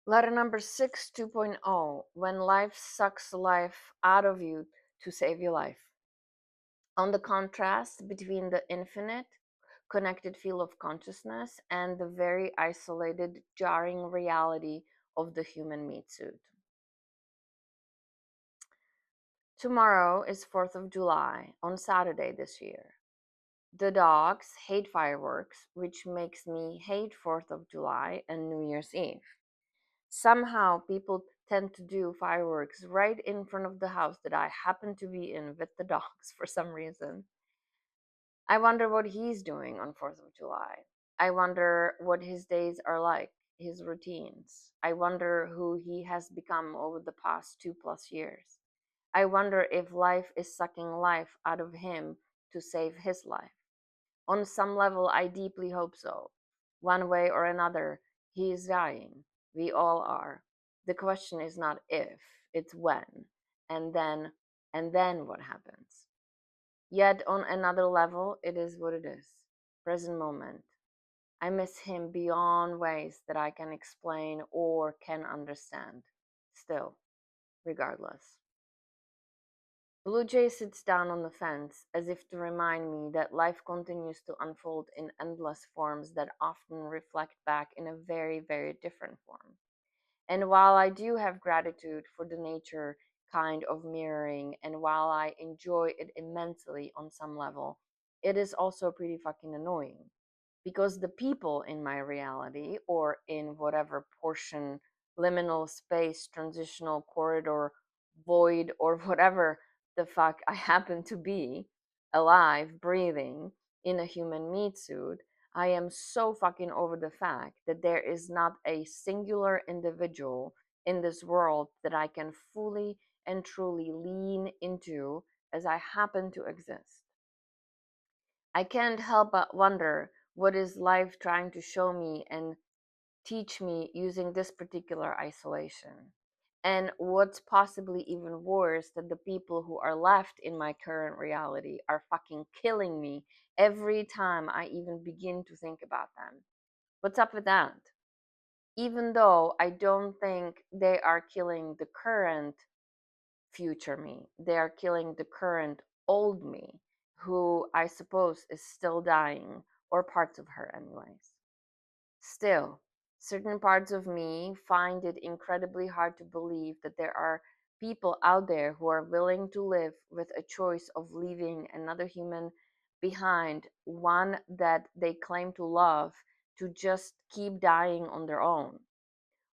Letter number 6, 2.0. When life sucks life out of you to save your life. On the contrast between the infinite, connected field of consciousness and the very isolated, jarring reality of the human meat suit. Tomorrow is 4th of July, on Saturday this year. The dogs hate fireworks, which makes me hate 4th of July and New Year's Eve. Somehow people tend to do fireworks right in front of the house that I happen to be in with the dogs for some reason. I wonder what he's doing on 4th of July. I wonder what his days are like, his routines. I wonder who he has become over the past 2+ years. I wonder if life is sucking life out of him to save his life. On some level, I deeply hope so. One way or another, he is dying. We all are. The question is not if, it's when. And then, and then what happens? Yet on another level, it is what it is. Present moment. I miss him beyond ways that I can explain or can understand. Still, regardless. Blue Jay sits down on the fence as if to remind me that life continues to unfold in endless forms that often reflect back in a very, very different form. And while I do have gratitude for the nature kind of mirroring, and while I enjoy it immensely on some level, it is also pretty fucking annoying. Because the people in my reality, or in whatever portion, liminal space, transitional corridor, void, or whatever the fuck I happen to be, alive, breathing, in a human meat suit, I am so fucking over the fact that there is not a singular individual in this world that I can fully and truly lean into as I happen to exist. I can't help but wonder what is life trying to show me and teach me using this particular isolation. And what's possibly even worse, that the people who are left in my current reality are fucking killing me every time I even begin to think about them. What's up with that? Even though I don't think they are killing the current future me, they are killing the current old me, who I suppose is still dying, or parts of her, anyways. Still, certain parts of me find it incredibly hard to believe that there are people out there who are willing to live with a choice of leaving another human behind, one that they claim to love, to just keep dying on their own,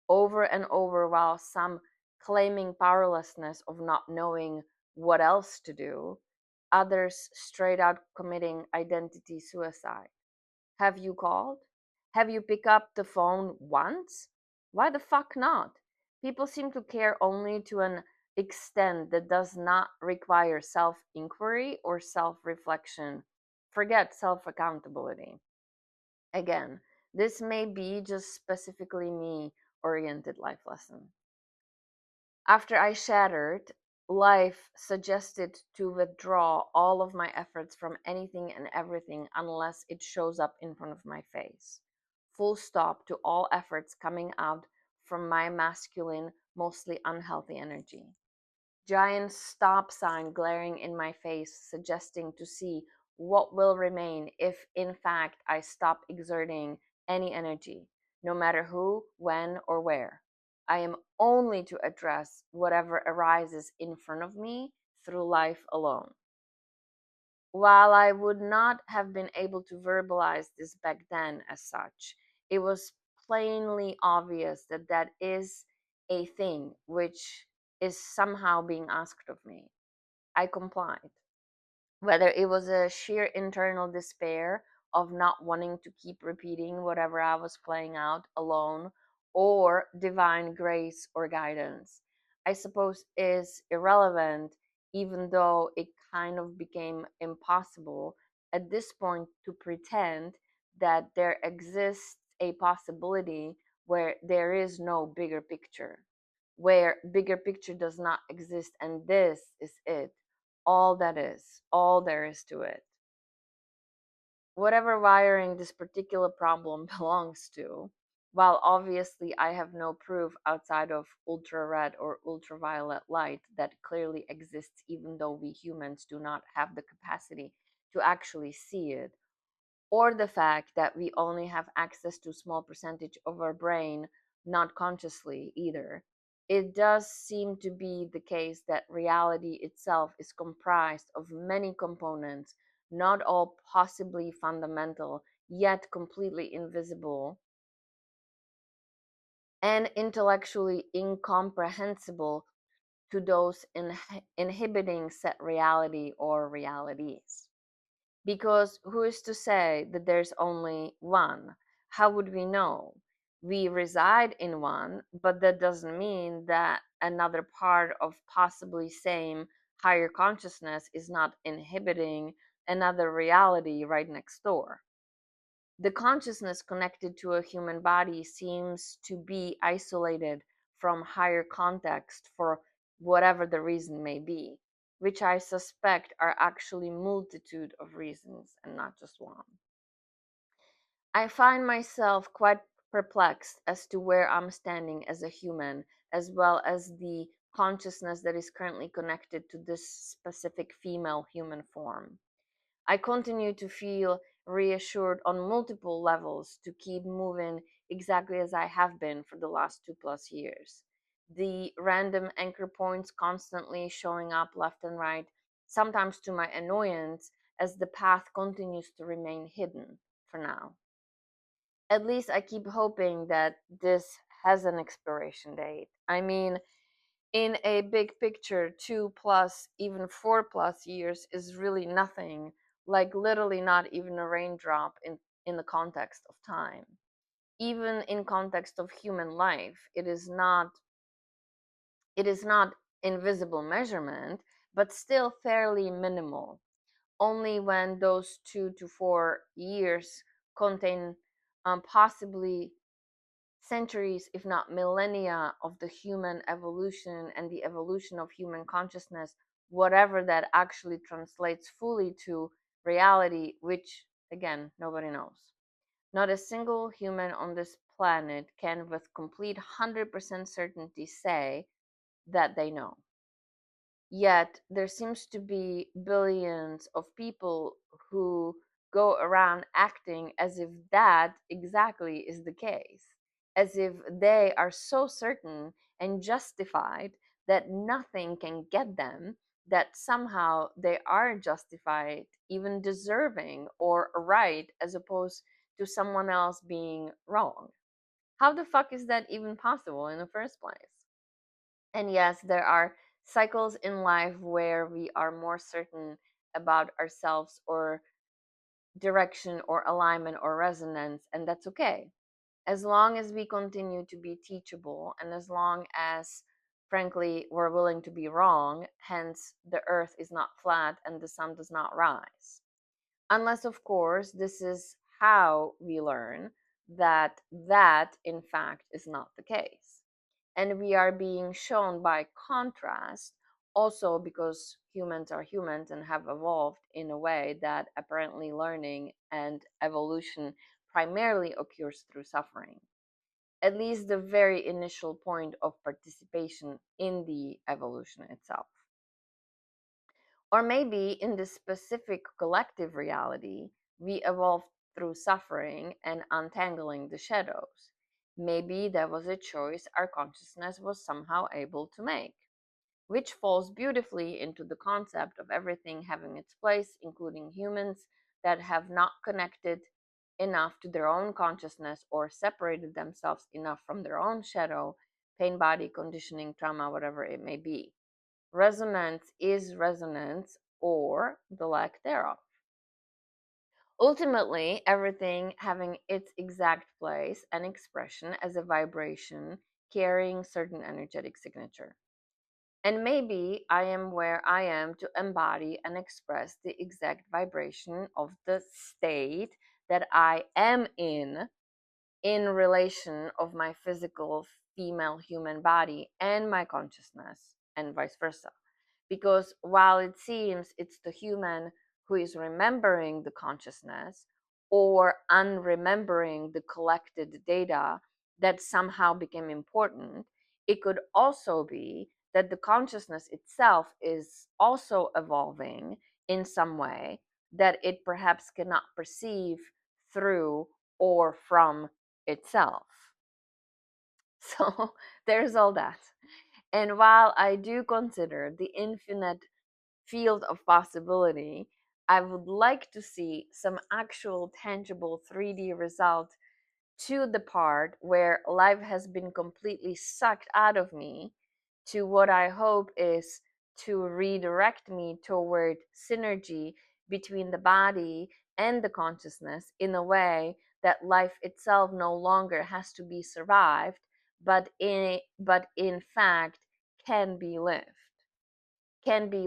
over and over, while some claiming powerlessness of not knowing what else to do, others straight out committing identity suicide. Have you called? Have you picked up the phone once? Why the fuck not? People seem to care only to an extent that does not require self inquiry or self reflection. Forget self accountability. Again, this may be just specifically me oriented life lesson. After I shattered, life suggested to withdraw all of my efforts from anything and everything unless it shows up in front of my face. Full stop to all efforts coming out from my masculine, mostly unhealthy energy. Giant stop sign glaring in my face, suggesting to see what will remain if, in fact, I stop exerting any energy, no matter who, when, or where. I am only to address whatever arises in front of me through life alone. While I would not have been able to verbalize this back then as such, it was plainly obvious that that is a thing which is somehow being asked of me. I complied. Whether it was a sheer internal despair of not wanting to keep repeating whatever I was playing out alone, or divine grace or guidance, I suppose is irrelevant, even though it kind of became impossible at this point to pretend that there exists a possibility where there is no bigger picture, where bigger picture does not exist, and this is it, all that is, all there is to it. Whatever wiring this particular problem belongs to, While obviously I have no proof outside of ultra red or ultraviolet light that clearly exists, even though we humans do not have the capacity to actually see it, or the fact that we only have access to a small percentage of our brain, not consciously either, it does seem to be the case that reality itself is comprised of many components, not all possibly fundamental, yet completely invisible and intellectually incomprehensible to those inhibiting set reality or realities. Because who is to say that there's only one? How would we know? We reside in one, but that doesn't mean that another part of possibly same higher consciousness is not inhibiting another reality right next door. The consciousness connected to a human body seems to be isolated from higher context for whatever the reason may be, which I suspect are actually multitude of reasons and not just one. I find myself quite perplexed as to where I'm standing as a human, as well as the consciousness that is currently connected to this specific female human form. I continue to feel reassured on multiple levels to keep moving exactly as I have been for the last 2+ years. The random anchor points constantly showing up left and right, sometimes to my annoyance, as the path continues to remain hidden for now. At least I keep hoping that this has an expiration date. I mean, in a big picture, 2+, even 4+ years is really nothing, like literally not even a raindrop in the context of time. Even in context of human life, it is not invisible measurement, but still fairly minimal. Only when those 2 to 4 years contain possibly centuries, if not millennia, of the human evolution and the evolution of human consciousness, whatever that actually translates fully to reality, which again, nobody knows. Not a single human on this planet can, with complete 100% certainty, say that they know. Yet there seems to be billions of people who go around acting as if that exactly is the case, as if they are so certain and justified that nothing can get them, that somehow they are justified, even deserving or right, as opposed to someone else being wrong. How the fuck is that even possible in the first place? And yes, there are cycles in life where we are more certain about ourselves or direction or alignment or resonance, and that's okay. As long as we continue to be teachable and as long as, frankly, we're willing to be wrong, hence, the earth is not flat and the sun does not rise. Unless, of course, this is how we learn that in fact is not the case, and we are being shown by contrast, also because humans are humans and have evolved in a way that apparently learning and evolution primarily occurs through suffering, at least the very initial point of participation in the evolution itself. Or maybe in this specific collective reality, we evolved through suffering and untangling the shadows. Maybe that was a choice our consciousness was somehow able to make, which falls beautifully into the concept of everything having its place, including humans that have not connected enough to their own consciousness or separated themselves enough from their own shadow, pain, body, conditioning, trauma, whatever it may be. Resonance is resonance or the lack thereof. Ultimately, everything having its exact place and expression as a vibration carrying certain energetic signature. And maybe I am where I am to embody and express the exact vibration of the state that I am in relation of my physical female human body and my consciousness, and vice versa. Because while it seems it's the human who is remembering the consciousness or unremembering the collected data, that somehow became important. It could also be that the consciousness itself is also evolving in some way that it perhaps cannot perceive through or from itself. So there's all that. And while I do consider the infinite field of possibility, I would like to see some actual tangible 3D result to the part where life has been completely sucked out of me to what I hope is to redirect me toward synergy between the body and the consciousness in a way that life itself no longer has to be survived, but in fact can be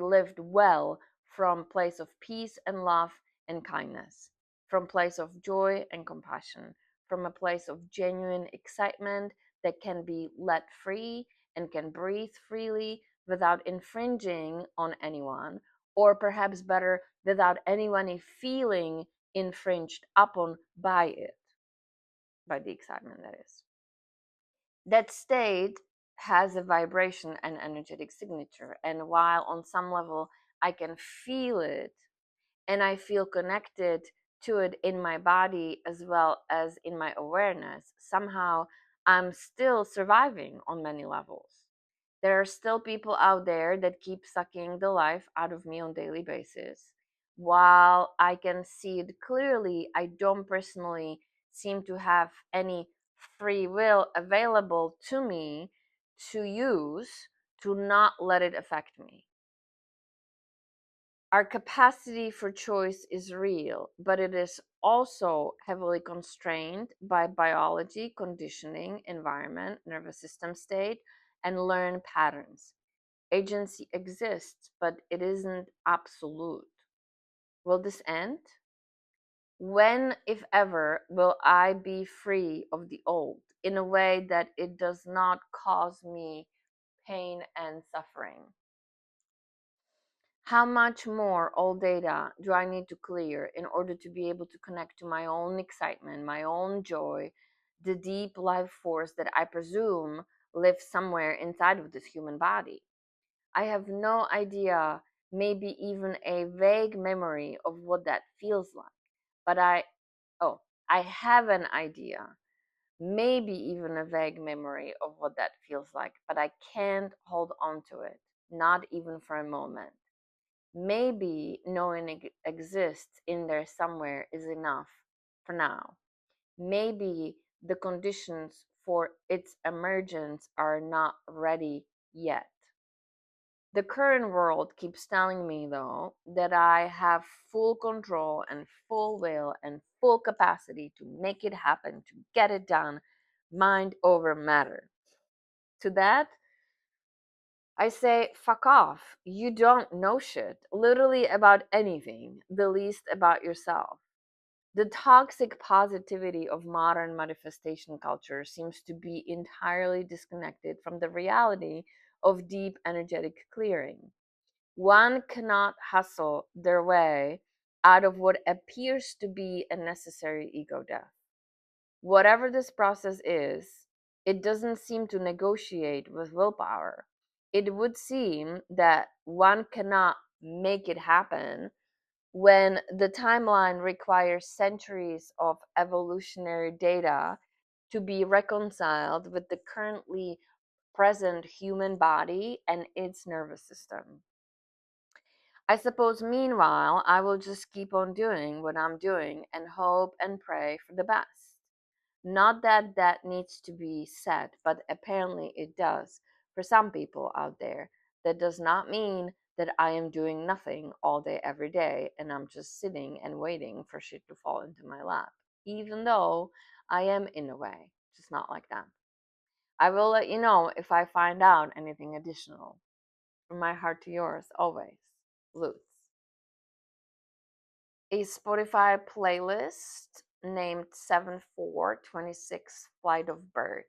lived well from place of peace and love and kindness, from place of joy and compassion, from a place of genuine excitement that can be let free and can breathe freely without infringing on anyone, or perhaps better, without anyone feeling infringed upon by it, by the excitement, that is. That state has a vibration and energetic signature, and while on some level I can feel it and I feel connected to it in my body as well as in my awareness, somehow I'm still surviving on many levels. There are still people out there that keep sucking the life out of me on daily basis. While I can see it clearly, I don't personally seem to have any free will available to me to use to not let it affect me. Our capacity for choice is real, but it is also heavily constrained by biology, conditioning, environment, nervous system state, and learned patterns. Agency exists, but it isn't absolute. Will this end? When, if ever, will I be free of the old in a way that it does not cause me pain and suffering? How much more old data do I need to clear in order to be able to connect to my own excitement, my own joy, the deep life force that I presume lives somewhere inside of this human body? I have no idea, maybe even a vague memory of what that feels like. But I have an idea, maybe even a vague memory of what that feels like, but I can't hold on to it, not even for a moment. Maybe knowing it exists in there somewhere is enough for now. Maybe the conditions for its emergence are not ready yet. The current world keeps telling me, though, that I have full control and full will and full capacity to make it happen, to get it done, mind over matter. To that, I say, fuck off. You don't know shit, literally about anything, the least about yourself. The toxic positivity of modern manifestation culture seems to be entirely disconnected from the reality of deep energetic clearing. One cannot hustle their way out of what appears to be a necessary ego death. Whatever this process is, it doesn't seem to negotiate with willpower. It would seem that one cannot make it happen when the timeline requires centuries of evolutionary data to be reconciled with the currently present human body and its nervous system. I suppose meanwhile, I will just keep on doing what I'm doing and hope and pray for the best. Not that that needs to be said, but apparently it does for some people out there. That does not mean that I am doing nothing all day, every day, and I'm just sitting and waiting for shit to fall into my lap. Even though I am in a way, just not like that. I will let you know if I find out anything additional. From my heart to yours, always, Lutz. A Spotify playlist named 7426 Flight of Birds.